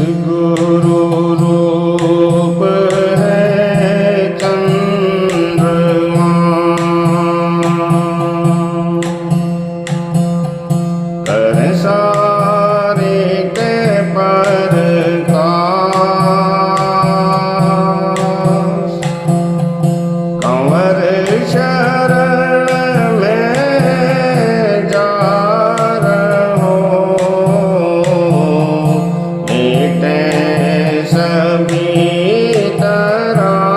सतगुरु रूप है चंद्रमा, कर सारे के प्रकाश, कंवर शरण में जा रहो, मिटे सभी तरास।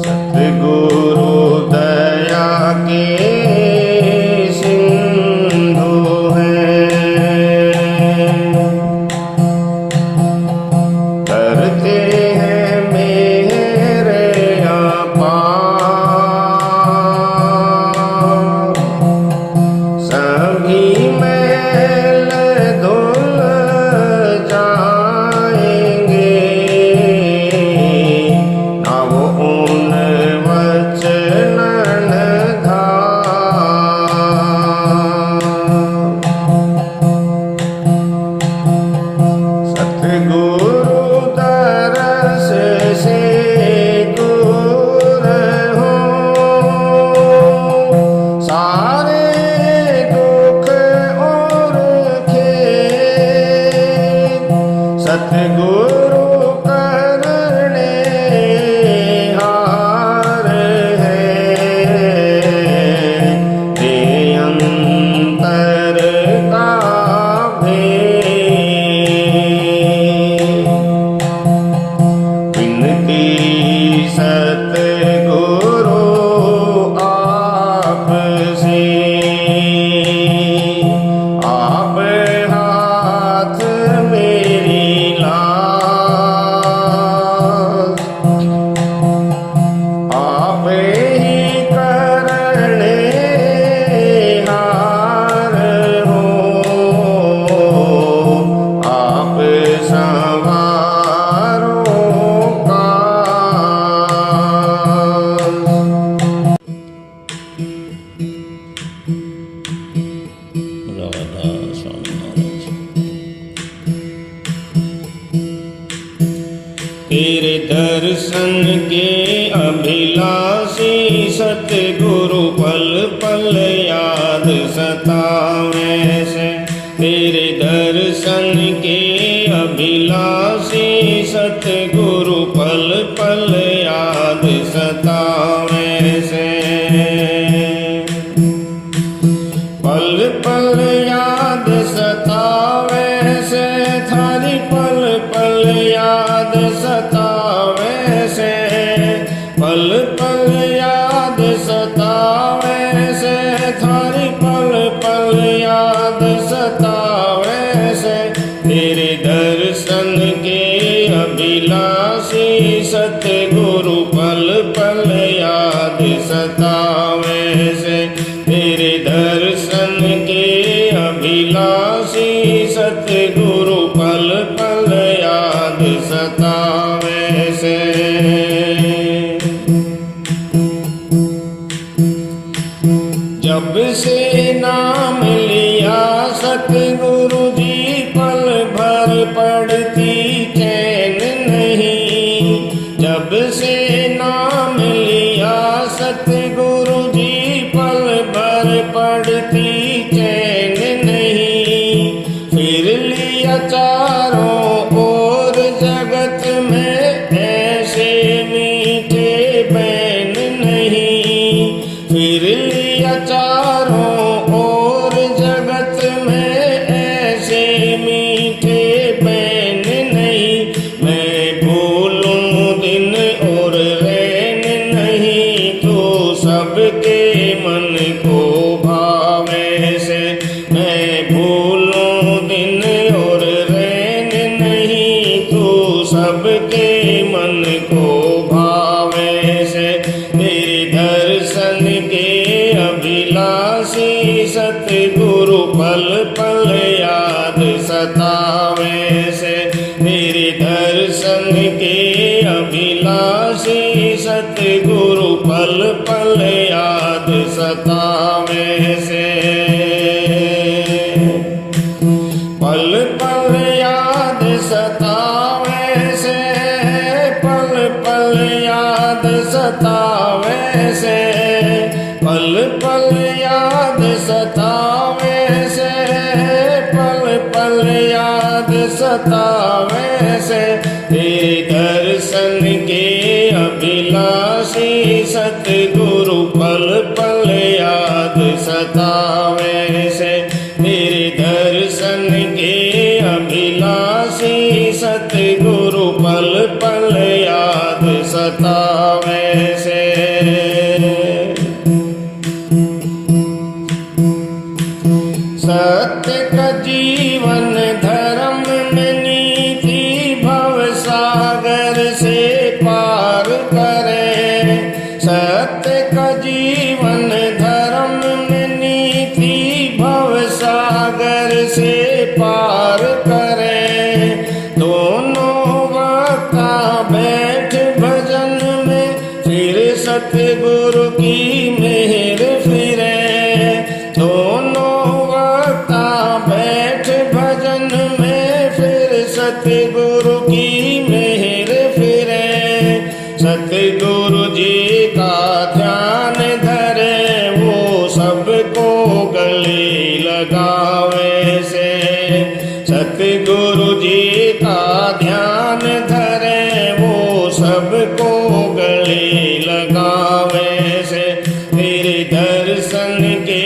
सतगुरु दया के सिंधु हैं, करते हैं मेरे अपार, सभी मैल धुल जाएंगे, नव उन वचनन धार। सतगुरु दरस से दूर हो, सारे दुख और खेद, सतगुरु करने हार है, ते अंतर का भेद। विनती सतगुरु आपसे, आप हाथ मेरी लाज, आप ही करने हार हो, आप संवारो काज। राधा स्वामी। तेरे दर्शन के अभिलाषी सतगुरु पल पल याद सतावे से, तेरे दर्शन के अभिलाषी सतगुरु पल पल याद सतावे से, पल पल याद सतावे से, थारी पल पल याद सतावे से, पल पल याद सतावे से, थारी पल पल याद सतावे से, तेरे दर्शन के अभिलाषी सतगुरु पल पल याद सतावे से, तेरे दर्शन के अभिलाषी सतगुरु पल पल याद सतावे से। जब से नाम लिया सतगुरु जी, पल भर पड़ती चैन नहीं, जब से नाम लिया सतगुरु जी, पल भर पड़ती चैन नहीं, फिर गुरु पल पल याद सतावे से। पल पल याद सतावे से, पल पल याद सतावे से, पल पल याद सतावे से, पल पल याद सतावे से। तेरे दर्शन के अभिलाषी सतगुरु पल पल याद सतावे से। तेरे दर्शन के अभिलाषी सतगुरु पल पल याद सतावे से। सत्य का जीवन धर्म में नीति भव सागर से पार करे। सत्य का जीवन धर्म में नीति भव सागर से पार करे। दोनों वक्ता बैठ भजन में फिर सतगुरु की मेहर फिरे। दोनों वक्ता बैठ भजन में फिर सतगुरु की मेहर फिरे। सतगुरु जी का ध्यान धरे वो सबको गले लगावे से। सतगुरु जी का ध्यान धरे वो सबको गले लगावे से। तेरे दर्शन के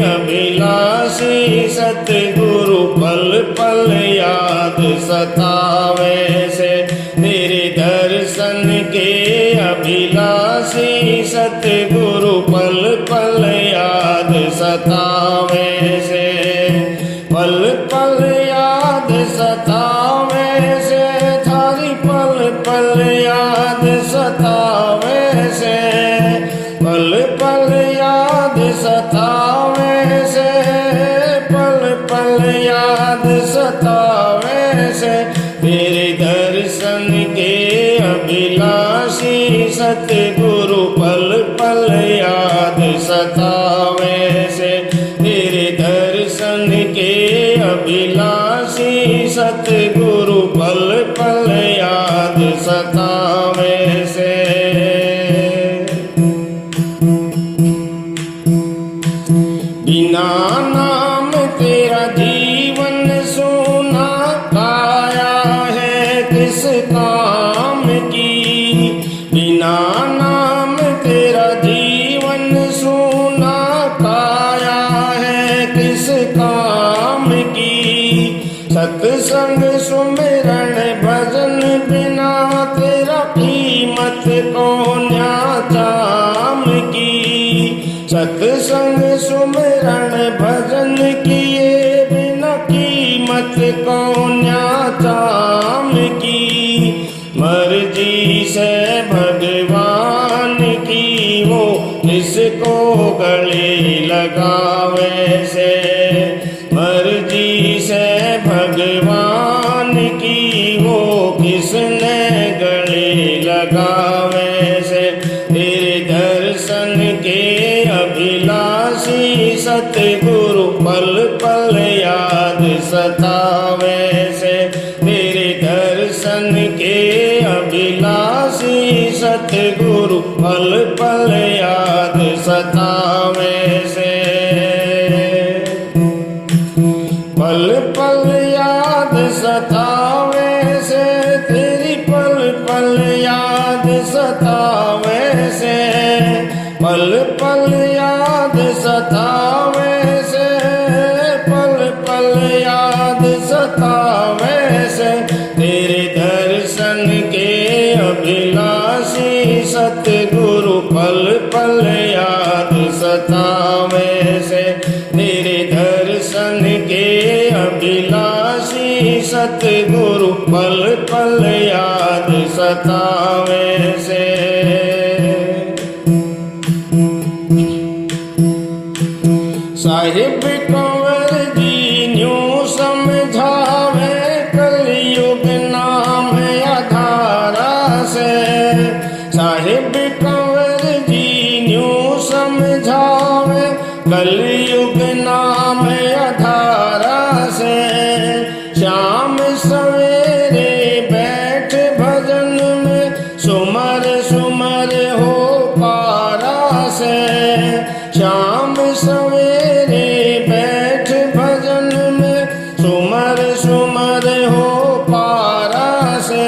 अभिलाषी सतगुरु पल पल याद सतावे से। तेरे दर्शन के अभिलाषी सतगुरु पल पल याद सतावे से। पल पल याद सतावे से, थारी पल पल याद सतावे से। पल पल याद सतावे से, पल पल याद सतावे से। तेरे दर्शन के अभिलाषी सतगुरु पल पल याद सतावे से। तेरे दर्शन के अभिलाषी सतगुरु पल पल याद सतावे से। बिना नाम तेरा जीवन सूना काया है किस काम की। बिना नाम तेरा जीवन सूना काया है किस काम की। सत्संग सुमिरन भजन बिना तेरा कीमत कौन्या चाम की। सत्संग सुमिरन भजन किए बिना कीमत कौन्या चाम की। मर्जी से भगवान की वो किसको गले लगावे से। मर्जी से भगवान की वो किसने गले लगावे से। तेरे दर्शन के अभिलाषी सतगुरु पल पल याद सतावे से। तेरे दर्शन के अभिलाषी सतगुरु पल पल याद सतावे से। पल पल याद सतावे से, तेरी पल पल याद सतावे से। पल पल याद सतावे से, पल पल याद सतावे से। तेरे दर्शन के अभिलाषी सतगुरु पल पल याद सतावे से। तेरे दर्शन के अभिलाषी सतगुरु पल पल याद सतावे से। साहिब कंवर जी न्यू समझावे कलयुग नाम आधारा से। साहिब कंवर कलयुग नाम अधारा से। शाम सवेरे बैठ भजन में सुमर सुमर हो पारा से। शाम सवेरे बैठ भजन में सुमर सुमर हो पारा से।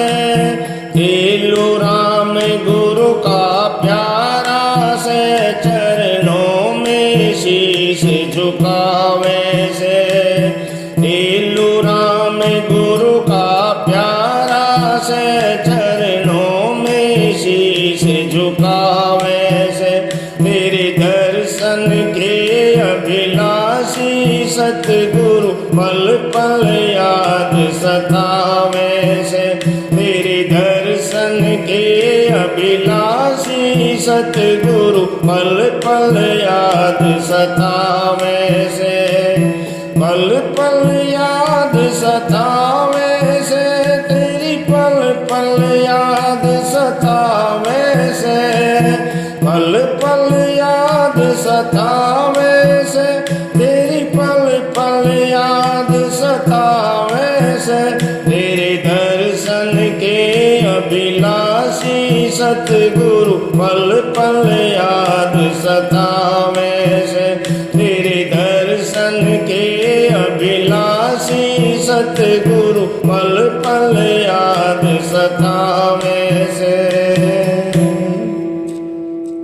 तेलु राम गुरु का प्यारा से, चरणों में शीश झुकावे से। तेलु राम गुरु का प्यारा से, चरणों में शीश झुकावे से। तेरे दर्शन के अभिलाषी सतगुरु पल पल याद सतावे से। तेरे दर्शन के अभिलाषी सतगुरु पल पल याद सतावे से। पल पल याद सतावे से, तेरी पल पल याद सतावे से। पल पल याद सतावे से, तेरी पल पल याद सतावे से। तेरे दर्शन के अभिलाषी सतगुरु पल पल याद सतावे से। तेरे दर्शन के अभिलाषी सतगुरु पल पल याद सतावे से।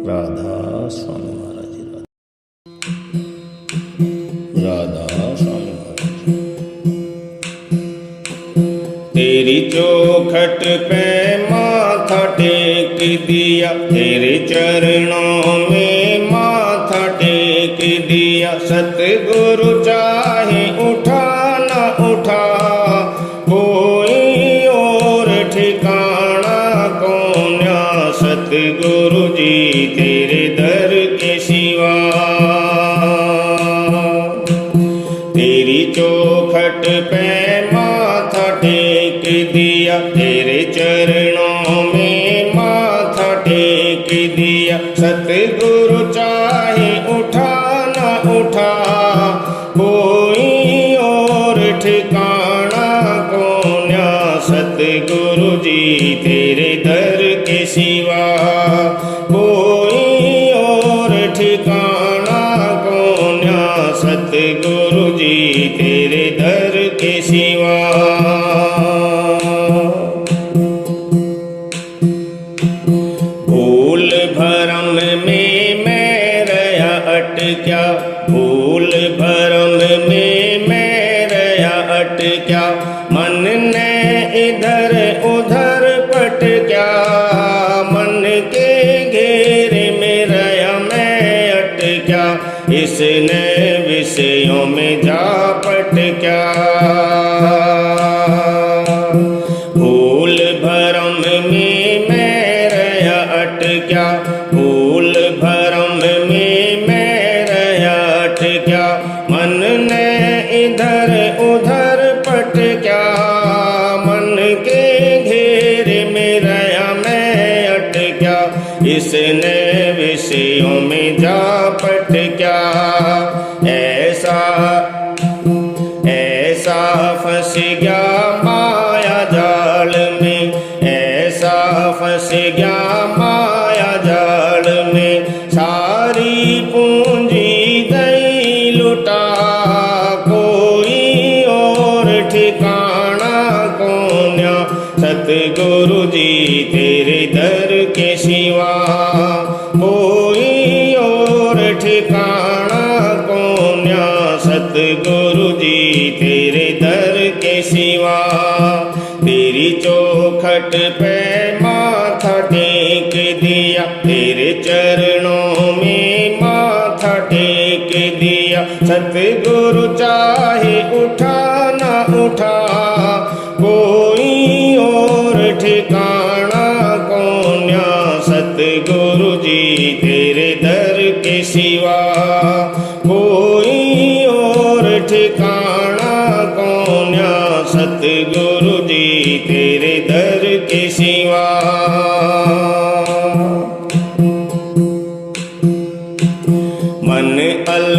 राधा स्वामी महाराज जी, राधा स्वामी महाराज। तेरी चौखट पे माथा टेक दिया, तेरे चरणों में माथा टेक दिया। सतगुरु चाहे उठा न उठा, कोई और ठिकाना कौन। सतगुरु जी तेरे दर के सिवा। तेरी चौखट पे माथा टेक दिया, तेरे चरणों में माथा टेक दिया। सतगुरु चाहे उठा न उठा, कोई और ठिकाना कौन। सतगुरु जी तेरे दर के सिवा, कोई और ठिकाना कौन। सतगुरु जी तेरे दर के सिवा। भूल भरम में मैं रहा अटक्या, भूल भरम में मैं रहा अटक्या। मन ने इधर उधर पटक्या, मन के घेरे में रहा मैं अटक्या। इसने विषयों में जा पटक्या। भूल भरम में मैं रहा अटक्या, भूल भरम में मैं रहा अटक्या। मन ने इधर उधर पटक्या, मन के घेरे में रहा मैं अटक्या। इसने विषयों में जा पटक्या। ऐसा ऐसा फंस गया माया जाल में, ऐसा फंस गया माया जाल में। सारी पूंजी दई लुटा, कोई और ठिकाना कौन। सतगुरु जी तेरे दर के सिवा, कोई और ठिकाना कौन। सतगुरु जी तेरे दर के सिवा। तेरी चौखट पे माथा टेक दिया, तेरे चरणों में माथा टेक दिया। सतगुरु चाहे उठा न उठा, कोई और ठिकाना कौन। सतगुरु जी तेरे दर के सिवा, कोई और ठिकाना कौन। सतगुरु जी तेरे दर के सिवा। मन अल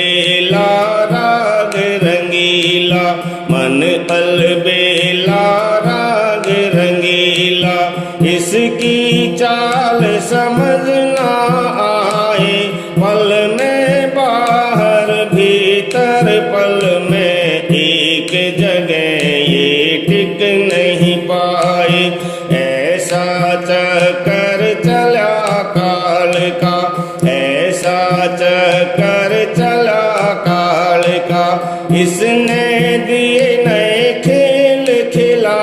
अलबेला राग रंगीला, मन अलबेला राग रंगीला। इसकी चाल समझ ना आए, पल में बाहर भीतर पल में एक जगह ये टिक नहीं पाए। ऐसा चक्कर चला काल का, ऐसा चक्कर चला काल का। इसने दिए नए खेल खिला,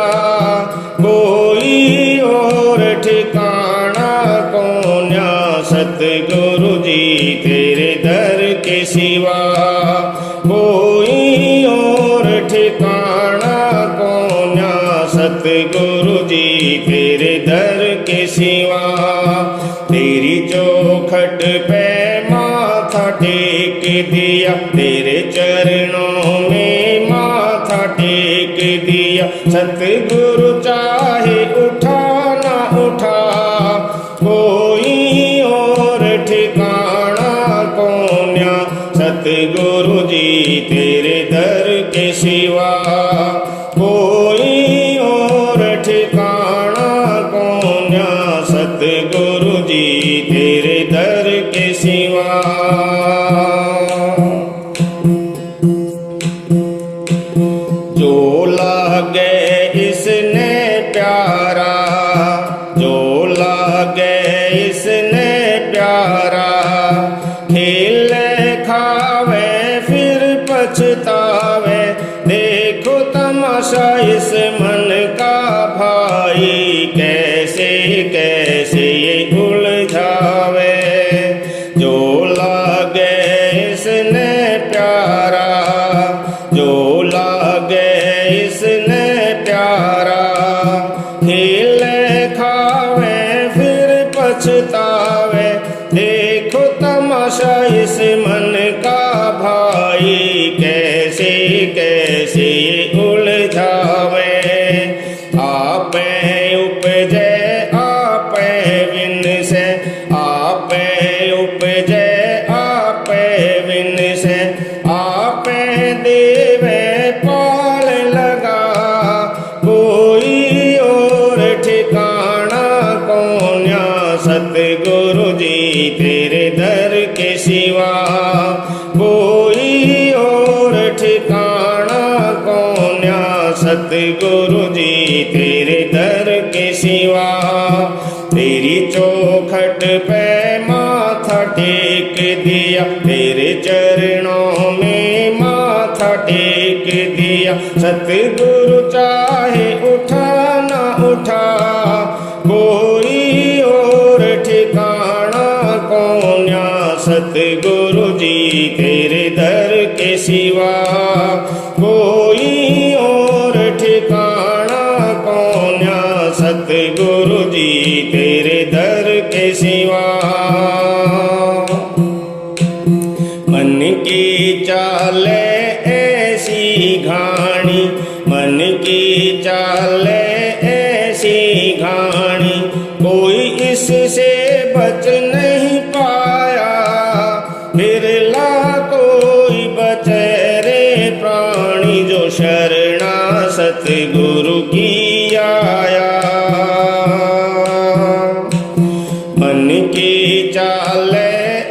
कोई और ठिकाना कौन्या सतगुरु जी तेरे दर के सिवा। कोई और ठिकाना कौन्या सतगुरु जी तेरे दर के सिवा। तेरी चौखट पे माथा टेक दिया, तेरे चरणों में माथा टेक दिया। सतगुरु चाहे उठा ना उठा, कोई और ठिकाना कौन्या सतगुरु जी तेरे दर के सिवा। कोई और ठिकाना कौन्या सतगुरु जी तेरे दर के सिवा। जो लागे इसने प्यारा, जो लागे इसने प्यारा। खेले खावे फिर पछतावे, देखो तमाशा इस मन का भाई। कैसे कैसे ये उलझावे, जो लागे इसने प्यारा, जो लागे इसने प्यारा। खेले खावे फिर पछतावे, देखो तमाशा इस मन का भाई। कैसे कैसे उलझावे, आपे उपजे आपे विन से, आपे उपजे आपे विन से। आपे देवे पाल लगा, कोई और ठिकाना कौन्या सतगुरु जी तेरे दर के सिवा। कोई और ठिकाना कौन्या सतगुरु जी तेरे दर के सिवा। तेरी चौखट पे माथा टेक दिया, तेरे चरणों में माथा टेक दिया। सतगुरु चाहे उठा ना उठा, कोई और ठिकाना कौन्या सतगुरु जी तेरे दर के सिवा। कोई और ठिकाना कौन्या सतगुरु जी तेरे दर के सिवा। मन की चाले ऐसी घाणी, मन की चाले ऐसी घाणी। कोई इससे बच नहीं पाया, बिरला कोई बचे रे प्राणी। जो शरणा सतगुरु की आया, मन की चाले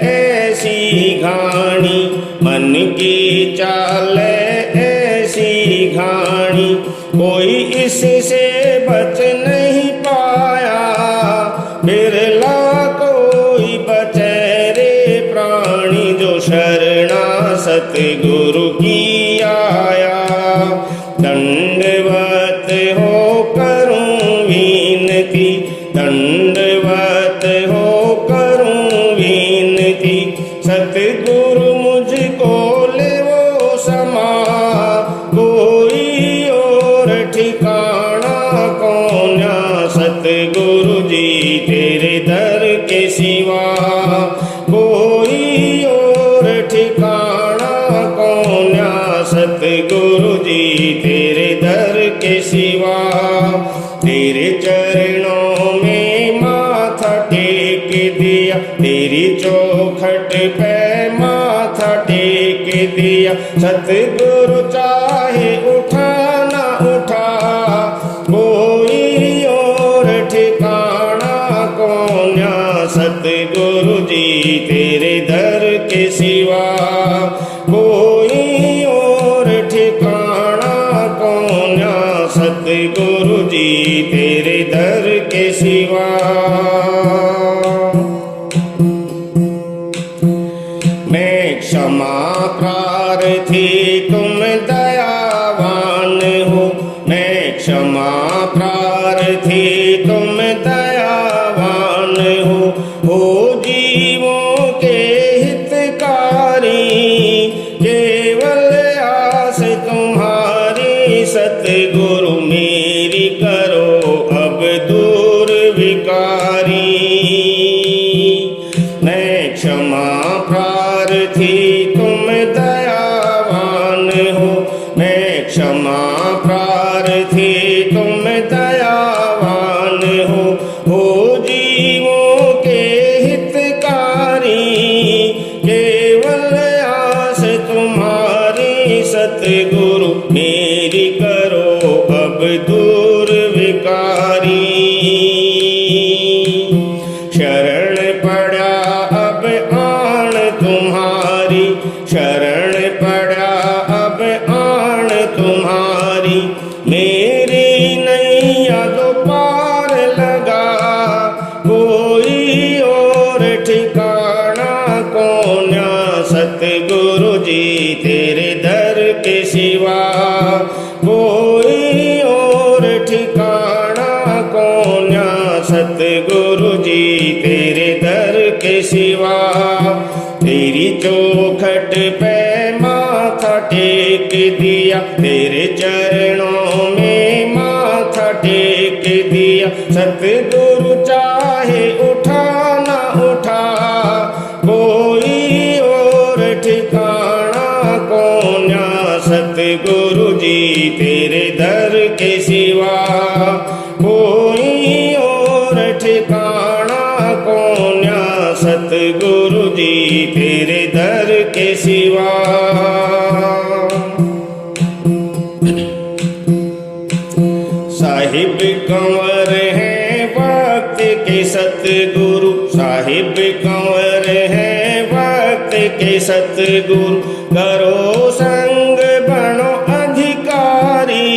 ऐसी घाणी, मन की चाले ऐसी घाणी। कोई इससे बच नहीं पाया, बिरला कोई बचे रे प्राणी। जो शरणा सतगुरु की आया, दंडवत हो करूं विनती, दंडवत हो करूं विनती। सतगुरु मुझको ले वो समा, कोई और ठिकाना कौन्या सतगुरु जी तेरे दर के सिवा। कोई और ठिकाना कौन्या सतगुरु जी तेरे दर के सिवा। तेरे चरणों में माथा टेक दिया, तेरी चौखट पे माथा टेक दिया। सतगुरु चाहे उठा ना उठा, कोई और ठिकाना कौन्या। सतगुरु जी तेरे दर के सिवा, कोई और ठिकाना कौन्या। सतगुरु जी तेरे दर के सिवा। मैं क्षमा प्रार्थी तुम दयावान हो, मैं क्षमा प्रार्थी तुम दयावान हो जीवों के हितकारी। केवल आस तुम्हारी सतगुरु मेरी करो अब दूर विकारी। मैं क्षमा प्रार्थी तुम दयावान हो, मैं क्षमा प्रार्थी तुम दयावान हो जीवों के हितकारी। केवल आस तुम्हारी सतगुरु मेरी करो अब दूर विकारी। शरण पड़ा अब आन तुम्हारी, शरण पड़ा अब आन तुम्हारी। मेरी नैया दो पार लगा, कोई और ठिकाना कौन्या। सतगुरु जी तेरे दर के सिवा, कोई और ठिकाना कौन्या। सतगुरु जी तेरे दर के सिवा। तेरी चौखट पे माथा टेक दिया, तेरे चरणों में माथा टेक दिया। सतगुरु चाहे उठा ना उठा, कोई और ठिकाना कौन्या। सतगुरु जी तेरे दर के सिवा, कोई और ठिकाना कौन्या। सतगुरु जी तेरे दर के सिवा। साहिब कंवर हैं वक्त के सतगुरु, साहिब कंवर हैं वक्त के सतगुरु। करो संग बनो अधिकारी,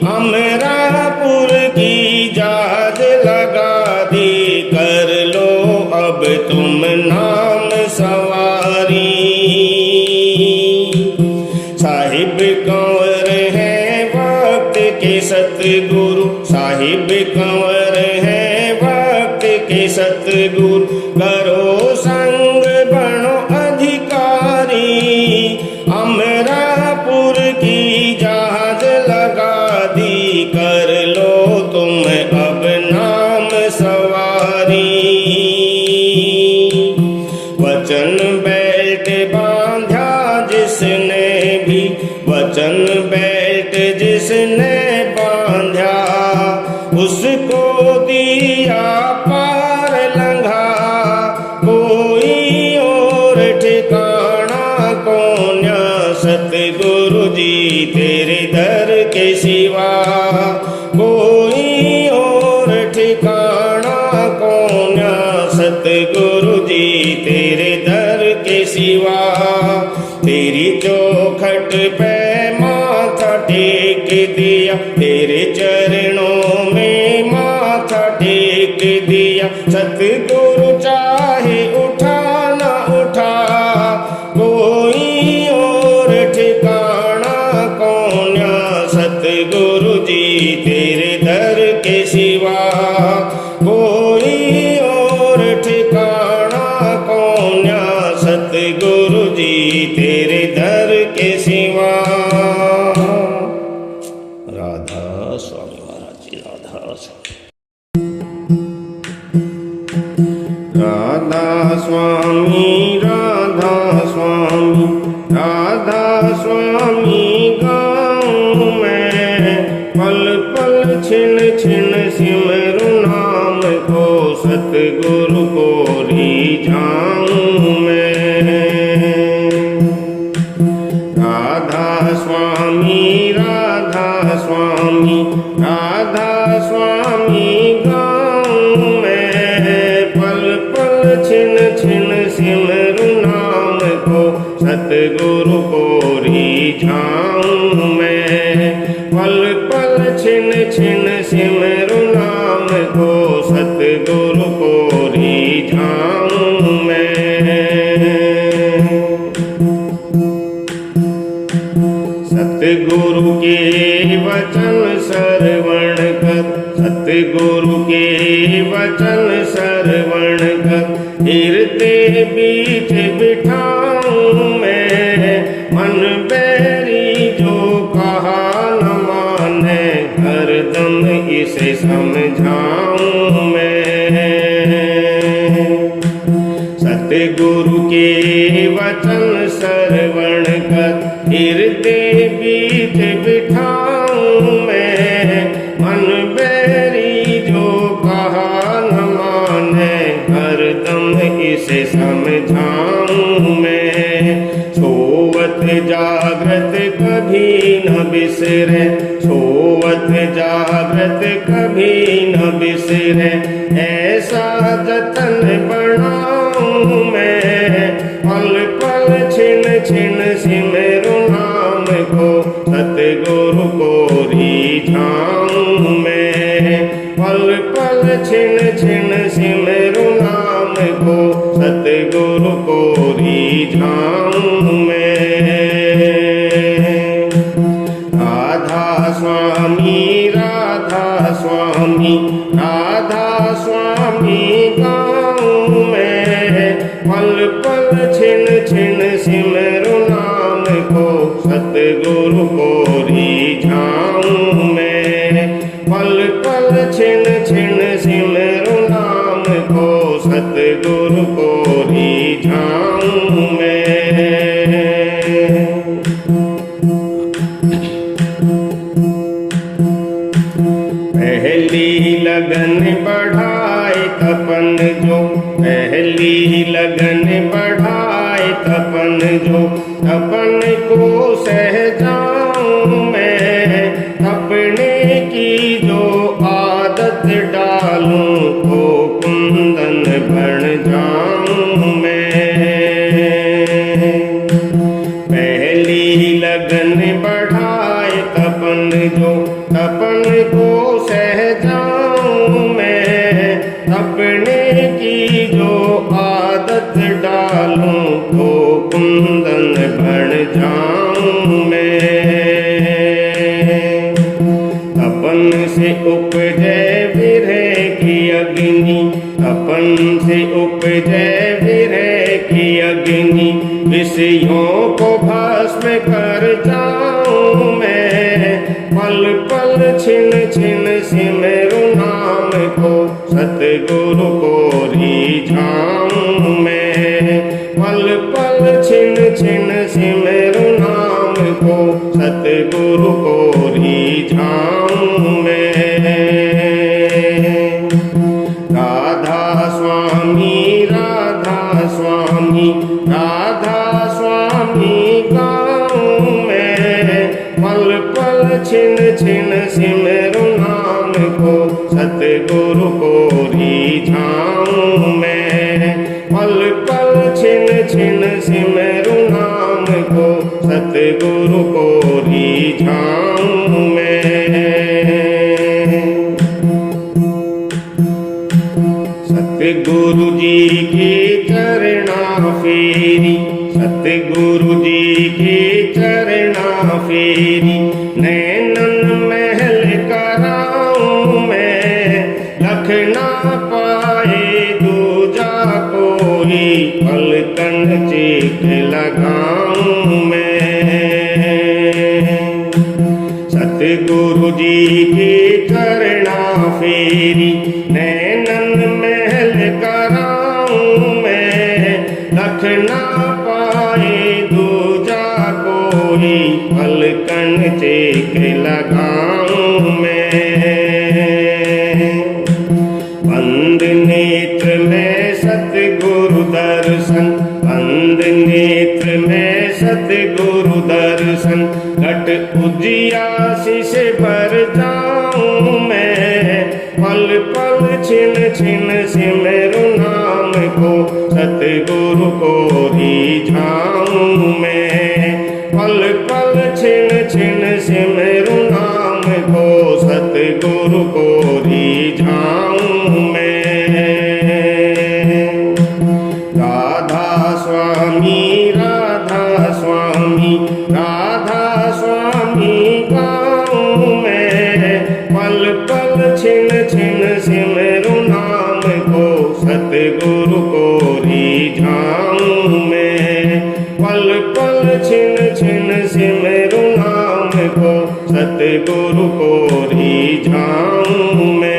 अमरापुर की जाज लगा दी। कर लो अब तुम नाम सवारी। साहिब कंवर हैं वक्त के सतगुरु, साहिब कंवर हैं वक्त के सतगुरु। करो संग बनो अधिकारी, अमरापुर की जहाज लगा दी। कर लो तुम अब नाम सवारी। वचन बेल्ट बांधा जिसने भी, वचन बेल्ट जिसने बांधा। उसको दिया पार लंघा, कोई और ठिकाना कौन्या। सतगुरु जी तेरे दर के सिवा, कोई और ठिकाना कौन्या। सतगुरु जी तेरे दर के सिवा। तेरी चौखट पे माथा टेक दिया, तेरे चरणों में माथा टेक दिया। सतगुरु चाहे उठा ना उठा, कोई और ठिकाना कौन्या। सतगुरु जी तेरे दर के सिवा, कोई और ठिकाना कौन्या। सतगुरु जी तेरे दर के सिवा। राधा स्वामी महाराज जी, राधा स्वामी। राधा स्वामी, राधा स्वामी, राधा स्वामी गाऊं मैं। पल पल छिन छिन सिमरु नाम को, सतगुरु को रिझाऊं मैं। सतगुरु को रिझाऊं मैं। पल पल छिन छिन सिमरू नाम को, सतगुरु को रिझाऊं मैं। सतगुरु के वचन श्रवण कर, सतगुरु के वचन श्रवण कर, हृदय बीच बिठाऊं मैं। मन बैरी जो कहा न माने, हरदम इसे समझाऊं मैं। सतगुरु के वचन श्रवण कर, हृदय बीच बिठाऊं मैं। मन बैरी जो कहा न माने, हरदम इसे समझाऊं मैं। सोवत जागृत कभी न बिसरे, सोवत जागृत कभी न बिसरे, ऐसा जतन बनाऊं मैं। पल पल छिन छिन सिमरू नाम को, सतगुरु को रिझाऊं मैं। पल पल छिन छिन सिमरू नाम को, सतगुरु को रिझाऊं मैं। राधा स्वामी राधा स्वामी, राधा स्वामी गाऊं मैं। पल पल छिन छिन सिमरू नाम को, सतगुरु को रिझाऊं मैं। पल पल छिन छिन सिमरू नाम को, सतगुरु को रिझाऊं मैं। पहली लगन बढ़ाए तपन जो, पहली लगन बढ़ाए तपन जो, तपन को सह जाऊं मैं। तपने की जो आदत डालूं, तो कुंदन बन जाऊं मैं। पहली लगन बढ़ाए तपन जो, तपन को सह जाऊं मैं। तपने की जो आदत डालूं, तो कुंदन बन जाऊं मैं। तपन से उपजे विरह की अग्नि, तपन से उपजे विरह की अग्नि, विषयों को भस्म कर जाऊं मैं। पल पल छिन छिन सिमरू नाम को, सतगुरु को रिझाऊं मैं। पल पल छिन छिन सिमरू नाम को, सतगुरु को रिझाऊं मैं। राधा स्वामी राधा स्वामी, राधा स्वामी गाऊं मैं। पल पल छिन छिन सिमरू नाम को, सतगुरु को रिझाऊं मैं। पल पल छिन छिन सिमरू नाम को, सतगुरु को रिझाऊं मैं। सतगुरु जी की चरणा फेरी, सतगुरु जी की चरणा फेरी, नैनन महल कराऊं मैं। लख ना पाए दूजा कोई, पलकन चीख लगाऊं मैं। सतगुरु जी की चरणा फेरी, नैनन महल कराऊं मैं। लख ना पाए दूजा कोई, पलकन चीख लगाऊं मैं। बंद नेत्र में सतगुरु दर्शन, बंद नेत्र में सतगुरु दर्शन, घट उजियासी से भर जाऊं मैं। पल पल छिन छिन सिमरू नाम को सतगुरु को रिझाऊं मैं। पल पल छिन छिन सिमरू नाम को सतगुरु को रिझाऊं मैं। राधा स्वामी राधा स्वामी राधा स्वामी गाऊं मैं। पल पल छिन छिन सिमरू नाम को सतगुरु को रिझाऊं मैं। पल पल छिन छिन सिमरू नाम को सतगुरु को रिझाऊं मैं।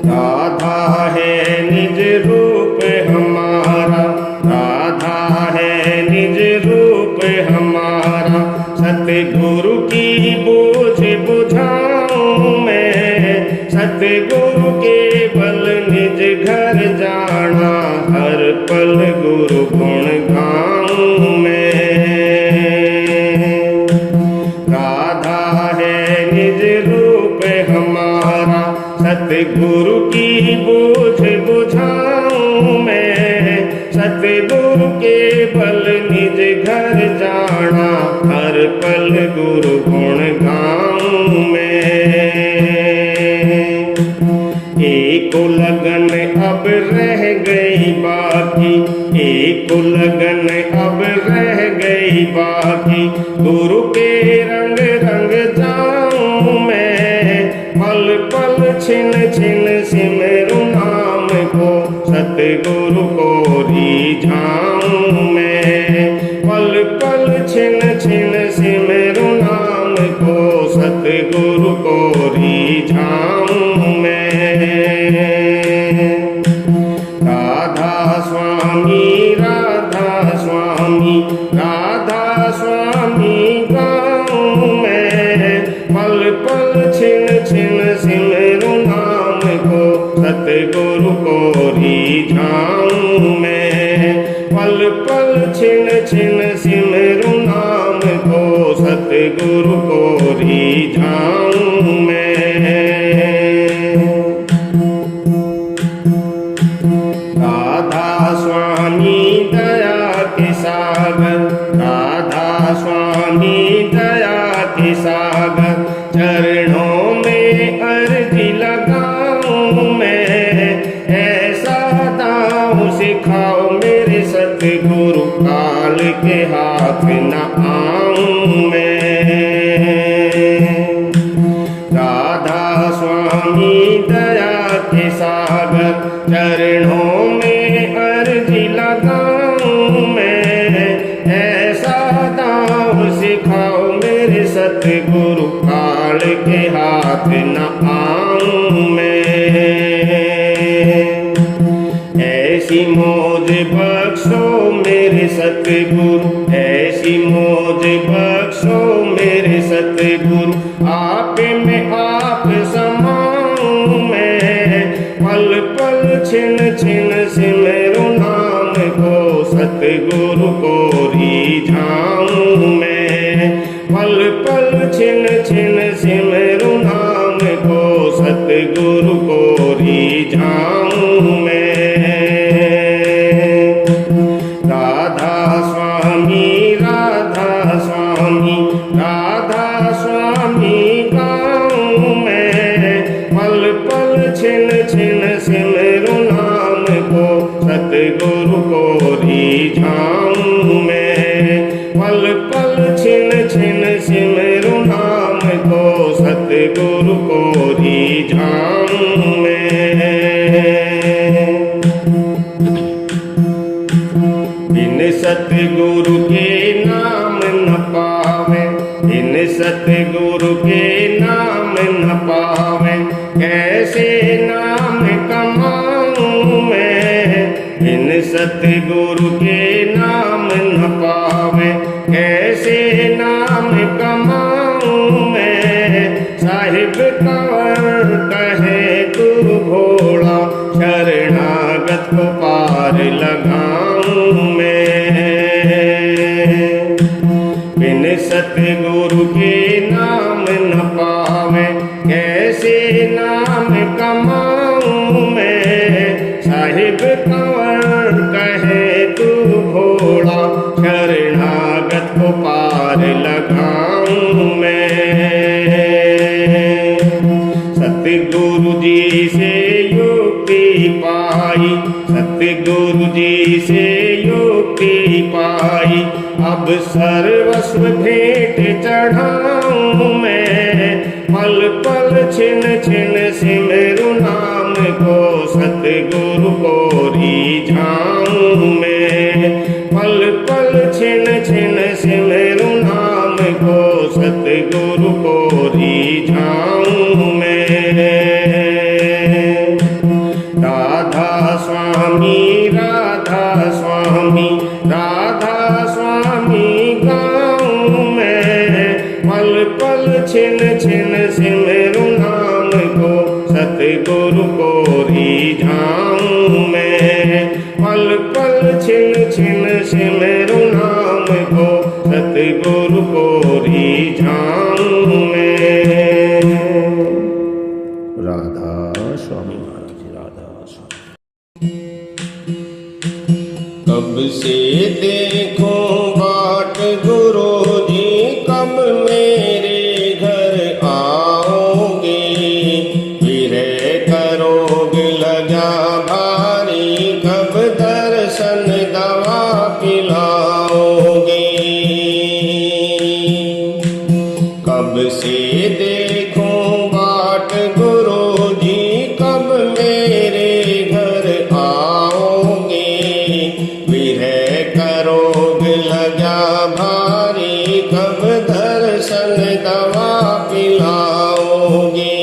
राधा है निज रूप हमारा, राधा है निज रूप हमारा। सतगुरु की बोझ बुझाऊं मैं। सतगुरु के बल निज घर जाना, हर पल गुरु गुण गाऊं मैं। राधा है निज रूप हमारा, सतगुरु की बोझ बुझाऊं मैं। सतगुरु के बल निज घर जाना, हर पल गुरु गुण गाऊं मैं। एक लगन अब रह गई बाकी, एक लगन अब रह गई बाकी। गुरु के रंग रंग जाऊं मैं। पल पल छिन छिन सिमरू नाम को सतगुरु को रिझाऊं मैं। पल पल छिन छिन सिमरू नाम को सतगुरु को रिझाऊं मैं। राधा स्वामी राधा स्वामी राधा स्वामी गाऊं मैं। पल पल छिन छिन सिमरू नाम को सतगुरु को रिझाऊं मैं। पल पल छिन छिन सिमरू नाम को सतगुरु को रिझाऊं मैं। राधा स्वामी दया के सागर, राधा स्वामी दया के सागर। चरणों में अर्जी लगाऊं मैं। ऐसा दाव सिखाओ मेरे सतगुरु, काल के हाथ न आऊं मैं। राधा स्वामी दया के सागर, चरणों में अर्जी लगाऊं मैं। ऐसा दाव सिखाओ मेरे सतगुरु, काल के हाथ न आऊं मैं। ऐसी मौज बख्शो मेरे सतगुरु, ऐसी मौज बख्शो मेरे सतगुरु। आप में आप समाऊं मैं। पल पल छिन छिन सिमरू नाम को सतगुरु को रिझाऊं मैं। पल पल छिन छिन सिमरू नाम को सतगुरु को रिझाऊं मैं। राधा स्वामी राधा स्वामी राधा स्वामी गाऊं मैं। पल पल छिन छिन सिमरू नाम को सतगुरु को रिझाऊं मैं। पल पल छिन छिन सिमरू नाम को सतगुरु को रिझाऊं मैं। बिन सतगुरु के नाम न पावे, बिन सतगुरु के नाम न पावे। कैसे नाम कमाऊं मैं। बिन सतगुरु के नाम न पावे, कैसे नाम कमाऊं मैं। साहिब कंवर कहे तू भोला, शरणागत को पार लगाऊं मैं। बिन सतगुरु के नाम न पावे, साहिब कंवर कहे तू भोला, शरणागत को पार लगाऊं मैं। सतगुरु जी से युक्ति पाई, सतगुरु जी से युक्ति पाई, अब सर्वस्व भेंट चढ़ाऊं मैं। पल पल छिन छिन सिमरु नाम को, सतगुरु को रिझाऊं मैं। पल पल छिन छिन सिमरु नाम को, सतगुरु को रिझाऊं मैं। राधा स्वामी राधा स्वामी राधा स्वामी गाऊं मैं। पल पल छिन छिन सिमरु नाम को, सतगुरु को रिझाऊं मैं। पल पल छिन छिन सिमरु नाम को, सतगुरु को रिझाऊं मैं। राधा स्वामी महाराज, राधा स्वामी। कब से देखूं बाट गुरु जी, कब मेरे घर आओगे। विरह करोगे लगा भारी, कब दर्शन दवा पिलाओगे। कब से देखूं बाट गुरु जी, कब मेरे घर आओगे। विरह करोगे लगा भारी, कब दर्शन दवा पिलाओगे।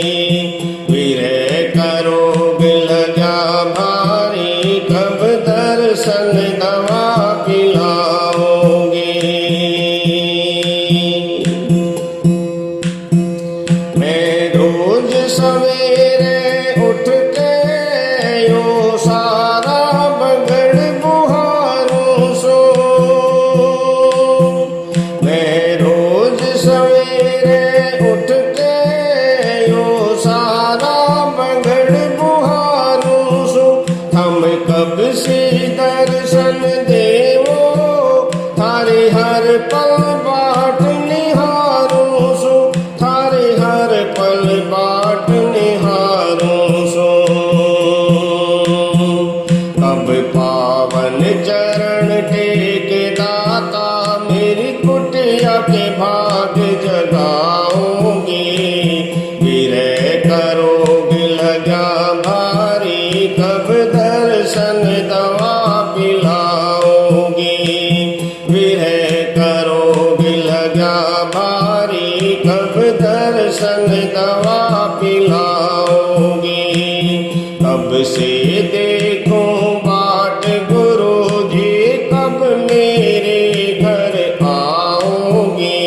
विरह करोगे लगा भारी, कब दर्शन दवा पिलाओगे। मैं रोज सवेरे उठ के यो सारा बगड़ बुहारूं सो। मैं रोज सवेरे उठ के यो सारा बगड़ बुहारूं सो। हम कब से दर्शन देवो, थारे हर पल बाट निहारूं सो। थारे हर पल बाट निहारूं सो। कब पावन चरण टेक दाता, मेरी कुटिया के भाग जगाओगे। विरह करोगे लगा भारी, कब दर्शन दवा पिलाओगे। विरह करोगे लगा भारी, कब दर्शन दवा पिलाओगे। कब से देखूं बाट गुरु जी, कब मेरे घर आओगे।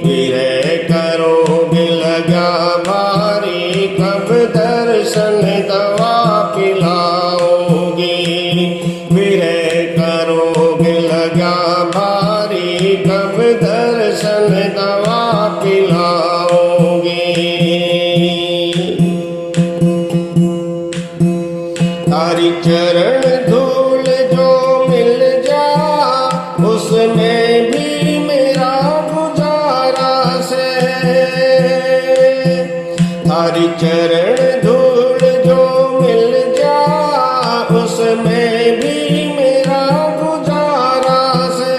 विरह करोगे लगा भारी, कब दर्शन दवा पिलाओगे। विरह करोगे लगा भारी, कब दर्शन दवा पिलाओगे। तारी चरण धूल जो मिल जा, उसमें भी मेरा गुजारा से। तारी चरण धूल जो मिल जा, उसमें भी मेरा गुजारा से।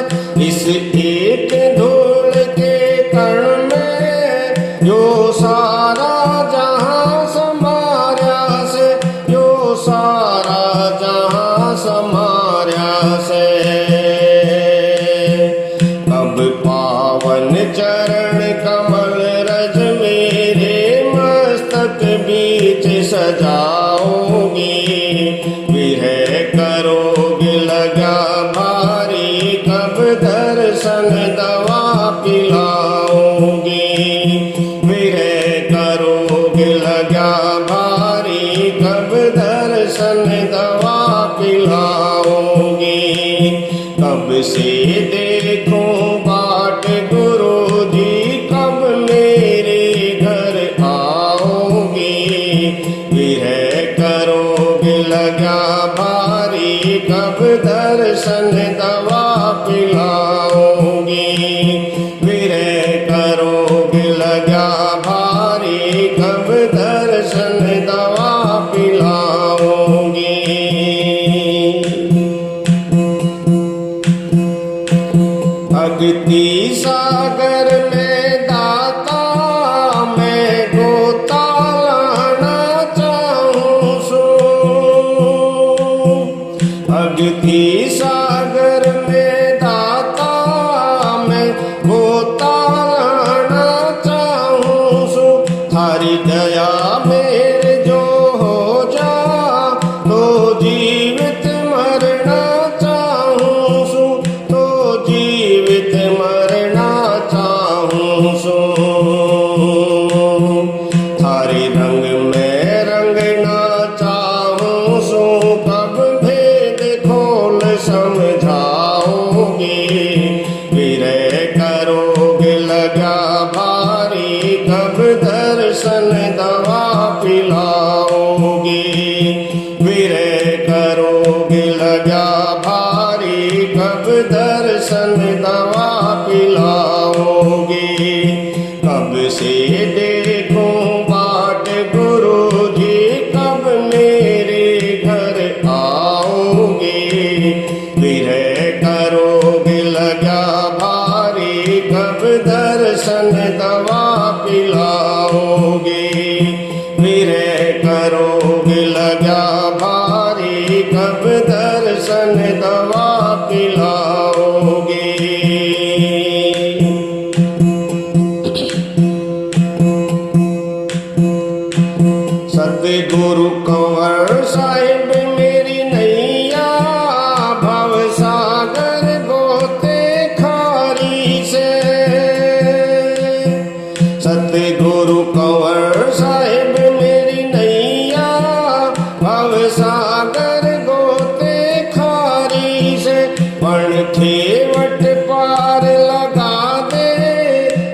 इस एक धूल के कण में जो सारा जहां समारा से, जो सारा जहां समारा से। कब पावन चरण कमल रज मेरे मस्तक बीच सजाओगे। विरह करोगे लगा भारी, कब दर्शन दवा पिलाओगे। विरह करोगे लगा भारी, कब दर्शन दवा पिलाओगे। कब से देखूं बाट गुरु जी, कब मेरे घर आओगे। विरह करोगे लगा भारी कब दर्शन दवा पिलाऊंगी। विरह करोगे लगा भारी कब दर्शन दवा पिलाऊंगी। भक्ति सागर में दाता मैं गोता लाना चाहूं सो। भक्ति सागर में दाता मैं गोता लाना चाहूं सो। थारी दया मेरे जो हो जा तो जीवित मरना चाहूं सो। तो जीवित मरना चाहूं सो। थारे रंग में रंगना चाहूं सो। कब भेद खोल समझाओगे। विरह करोगे लगा भारी कब दर्शन दवा पिलाओगे। विरह करोगे लगा भारी कब दर्शन दवा पिलाओगे। कब से देखूं बाट गुरु जी कब मेरे घर आओगे। विरह करोगे लगा भारी कब दर्शन दवा पिलाओगे। विरह करोगे लगा भारी कब दर्शन दवा पिलाओगे। सतगुरु कंवर साहिब मेरी नैया भव सागर गोते खारी से। सतगुरु कंवर साहिब मेरी नैया भव सागर गोते खारी से। पणखेवट पार लगा दे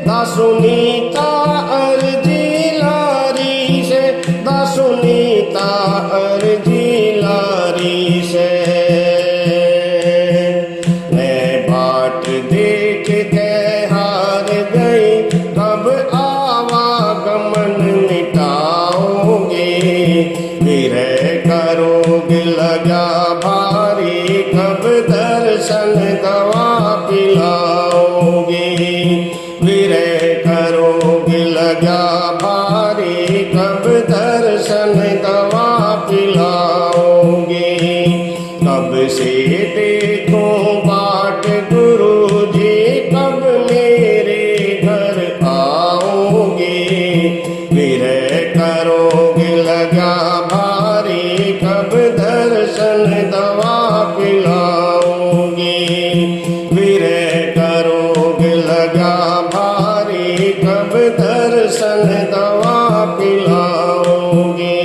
दासुनीता अर्जी लारी से। दासुनीता अर्जी लारी से। मैं बाट देख के हार गई कब आवागमन मिटाओगे। विरह करोगे लगा भारी कब दर्शन दवा पिलाओगे। विरह करोगे लगा भारी कब दर्शन दवा पिलाओगे। कब से देखूं बाट गुरु जी कब मेरे घर आओगे। विरह करोगे लगा भारी कब दर्शन दवा पिलाओगे। विरह करोगे लगा भारी कब दर्शन दवा पिलाओगे।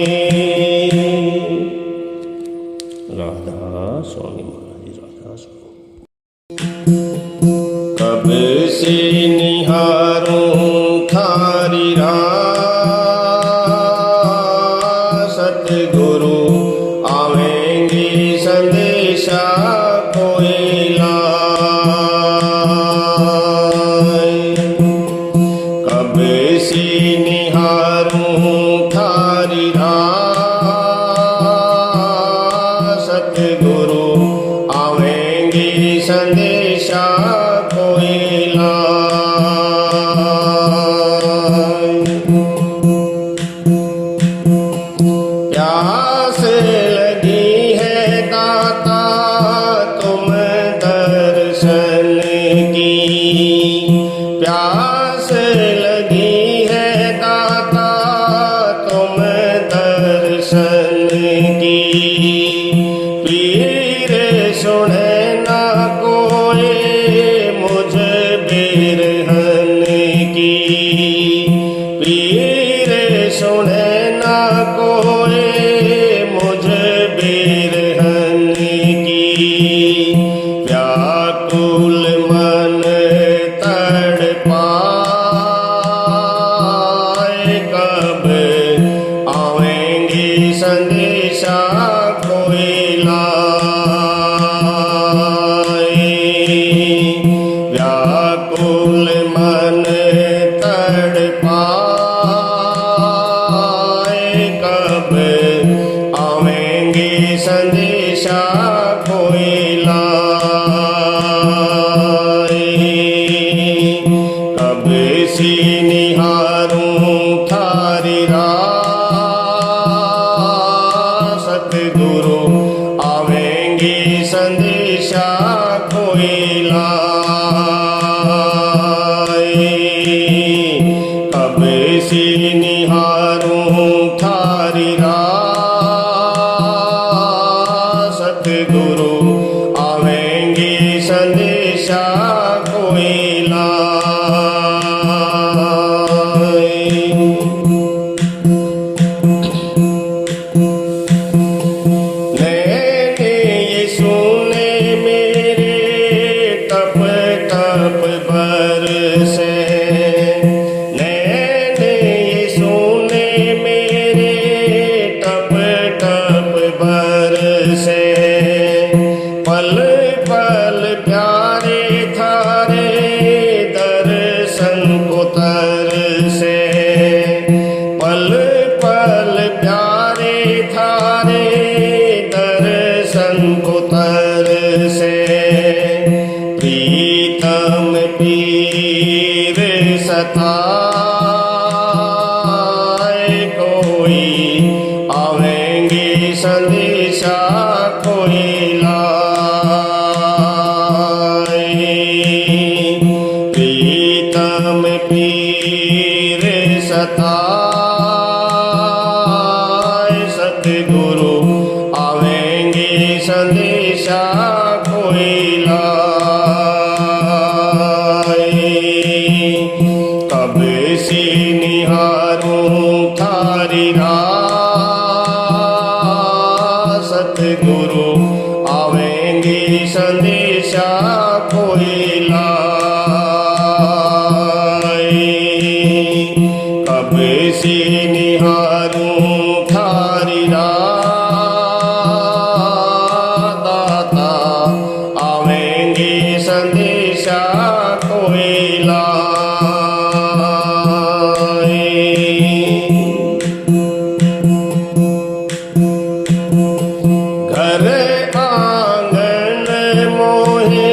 राधा स्वामी महाराज राधा स्वामी। कब से निहारूं थारी राह सतगुरु आवेंगे संदेशा कोई लाए। कब से निहारूं थारी राह सतगुरु आवेंगे संदेशा कोई लाए। प्यास लगी है दाता तुम दर्शन की। प्यास लगी है दाता तुम दर्शन की। पीर सुने ना कोई मुझ बिरहन की। पीर सुने ना कोई मुझ बिरहन की। व्याकुल मन तड़पाए कब आवेंगे संदेशा कोई ला। सतगुरु आवेंगे संदेशा कोई लाए। नैने ये सुने मेरे तप तप बरसे, नैने ये सुने मेरे तप तप बरसे। पल पल प्यारे थारे दर्शन को तरसे, पल पल प्यारे थारे दर्शन को तरसे। प्रीतम पीर सताए कोई आवेंगे संदेशा कोई लाए। प्रीतम पीर सताए सतगुरु आवेंगे संदेशा कोई लाए। कब से निहारूं थारी राह, सतगुरु आवेंगे संदेशा कोई लाए। कब से निहारूं थारी राह, दाता आवेंगे संदेशा कोई लाए। घर आंगन मोहे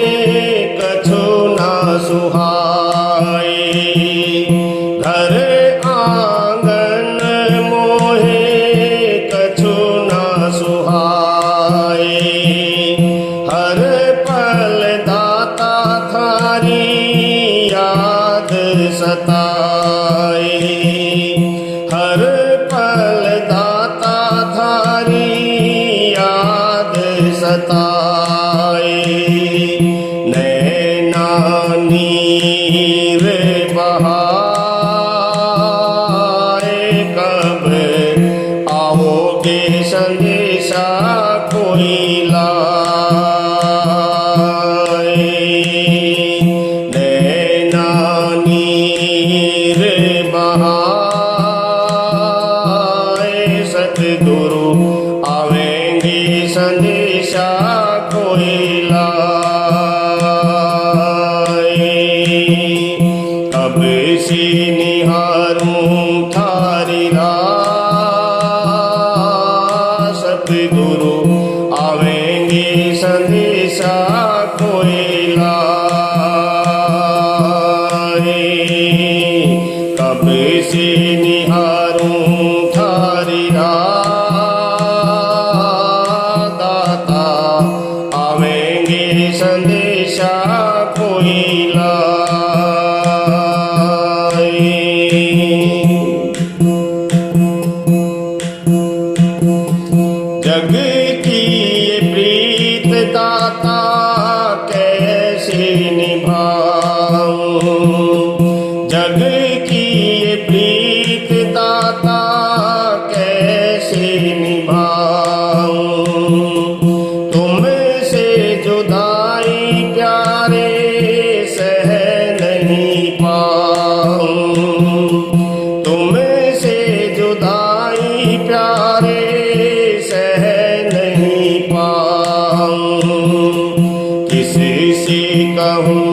कछु ना सुहाए, घर आंगन मोहे कछु ना सुहाए। हर पल दाता थारी याद सताए, हर पल दाता थारी याद सताए। नैना नीर बहाए कब आओगे संदेशा कोई लाए। नैना नीर बहाए सतगुरु आवेंगे संदेशा कोई लाए। कब से निहारूं थारी राह, सतगुरु आवेंगे संदेशा कोई लाए। कब से निहारूं थारी राह, दाता आवेंगे संदेशा कोई लाए। जग की ये प्रीत दाता कैसे निभाऊं, जग की ये प्रीत दाता कैसे निभाऊं। तुमसे जुदाई प्यारे सह नहीं पाऊं, तुमसे जुदाई प्यारे सह नहीं पाऊं। किससे कहूँ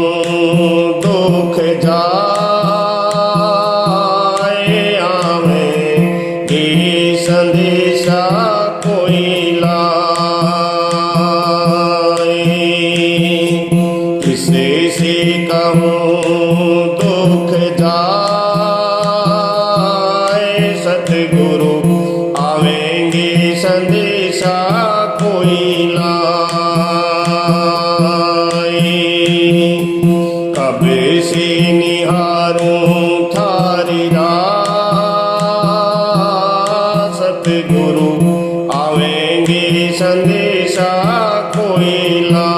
दुख जाए आवेंगे संदेशा कोई लाए। किससे कहूँ दुख जाए सतगुरु आवेंगे संदेशा कोई लाए। कब से निहारूं थारी राह, सतगुरु आवेंगे संदेशा कोई लाई।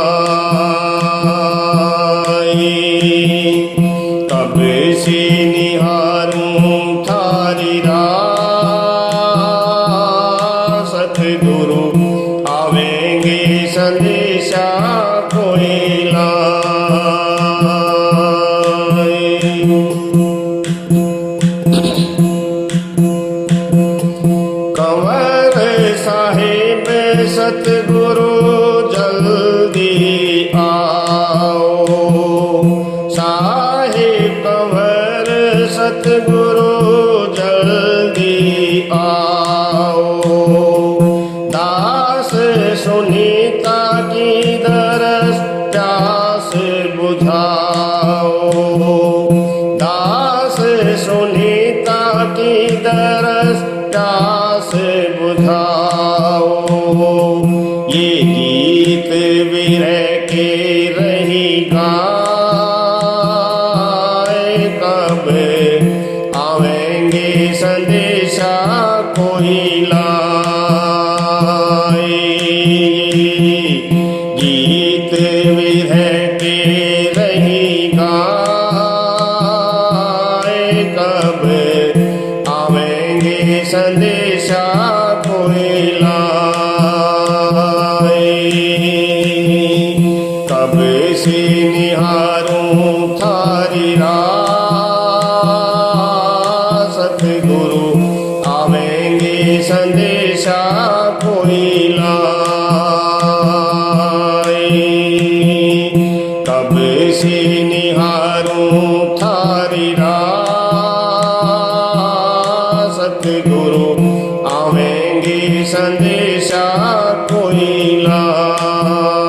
कब से निहारूं थारी राह, सतगुरु आवेंगे संदेशा कोई लाई। कंवर साहिब सतगुरु जल्दी आओ, साहिब कंवर सतगुरु जल्दी आओ। दास सुनीता की दरस प्यास बुझाओ, दास सुनीता की दरस प्यास बुझाओ। ये गीत विरह के रही गाए, कब आवेंगे संदेशा कोई लाई। गीत विरह के रही गाए, कब आवेंगे संदेशा कोई लाई। कब से निहारूं थारी राह, सतगुरु आवेंगे संदेशा कोई लाई। कब से निहारूं थारी राह, सतगुरु आवेंगे संदेशा कोई लाई।